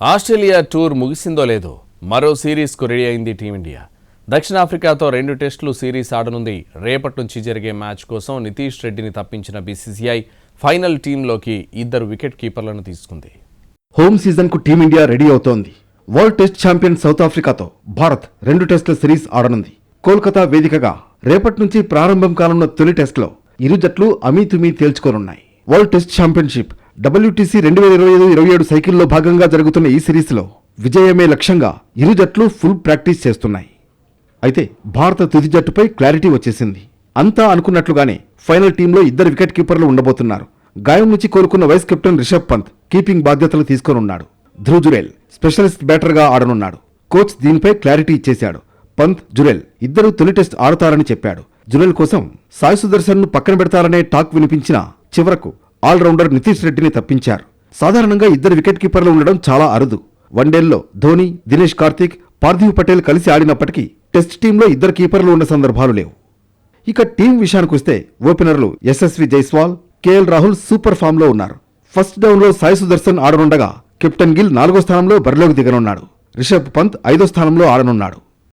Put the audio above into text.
Australia tour ముగిసిందో లేదో మరో సిరీస్కు ready అయింది టీమిండియా. దక్షిణాఫ్రికాతో 2 టెస్టులు సిరీస్ ఆడనుంది. రేపటి నుంచి జరిగే మ్యాచ్ కోసం నితీష్ రెడ్డిని తప్పించిన బీసీసీఐ ఫైనల్ టీంలోకి 2 వికెట్ కీపర్లను తీసుకుంది. హోమ్ సీజన్కు టీమిండియా రెడీ అవుతోంది. వరల్డ్ టెస్ట్ ఛాంపియన్ సౌత్ ఆఫ్రికాతో భారత్ 2 టెస్టుల సిరీస్ ఆడనుంది. కోల్కతా వేదికగా రేపటి నుంచి ప్రారంభం కానున్న తొలి టెస్టులో ఇరు జట్లు అమీతుమీ తేల్చుకోనున్నాయి. వరల్డ్ టెస్ట్ ఛాంపియన్షిప్ WTC 2025-27 సైకిల్లో భాగంగా జరుగుతున్న ఈ సిరీస్లో విజయమే లక్ష్యంగా ఇరు జట్లు ఫుల్ ప్రాక్టీస్ చేస్తున్నాయి. అయితే భారత తుది జట్టుపై క్లారిటీ వచ్చేసింది. అంతా అనుకున్నట్లుగానే ఫైనల్ టీంలో 2 వికెట్ కీపర్లు ఉండబోతున్నారు. గాయం నుంచి కోలుకున్న vice captain Rishabh Pant keeping బాధ్యతలు తీసుకోనున్నాడు. ధ్రువ్ జురేల్ స్పెషలిస్ట్ బ్యాటర్గా ఆడనున్నాడు. కోచ్ దీనిపై క్లారిటీ ఇచ్చేశాడు. పంత్, జురేల్ ఇద్దరూ తొలి టెస్ట్ ఆడతారని చెప్పాడు. జురేల్ కోసం సాయి సుదర్శన్ను పక్కన పెడతారనే టాక్ వినిపించినా చివరకు ఆల్రౌండర్ నితీష్ రెడ్డిని తప్పించారు. సాధారణంగా 2 వికెట్ కీపర్లు ఉండడం చాలా అరుదు. వన్డేల్లో ధోని, దినేష్ కార్తీక్, పార్థివ్ పటేల్ కలిసి ఆడినప్పటికీ టెస్ట్ టీంలో 2 కీపర్లు ఉన్న సందర్భాలు లేవు. ఇక టీం విషయానికొస్తే ఓపెనర్లు యశస్వి జైస్వాల్, కేఎల్ రాహుల్ సూపర్ ఫామ్లో ఉన్నారు. ఫస్ట్ డౌన్లో సాయి సుదర్శన్ ఆడనుండగా కెప్టెన్ గిల్ 4వ స్థానంలో బరిలోకి దిగనున్నాడు. రిషబ్ పంత్ 5వ స్థానంలో ఆడనున్నాడు.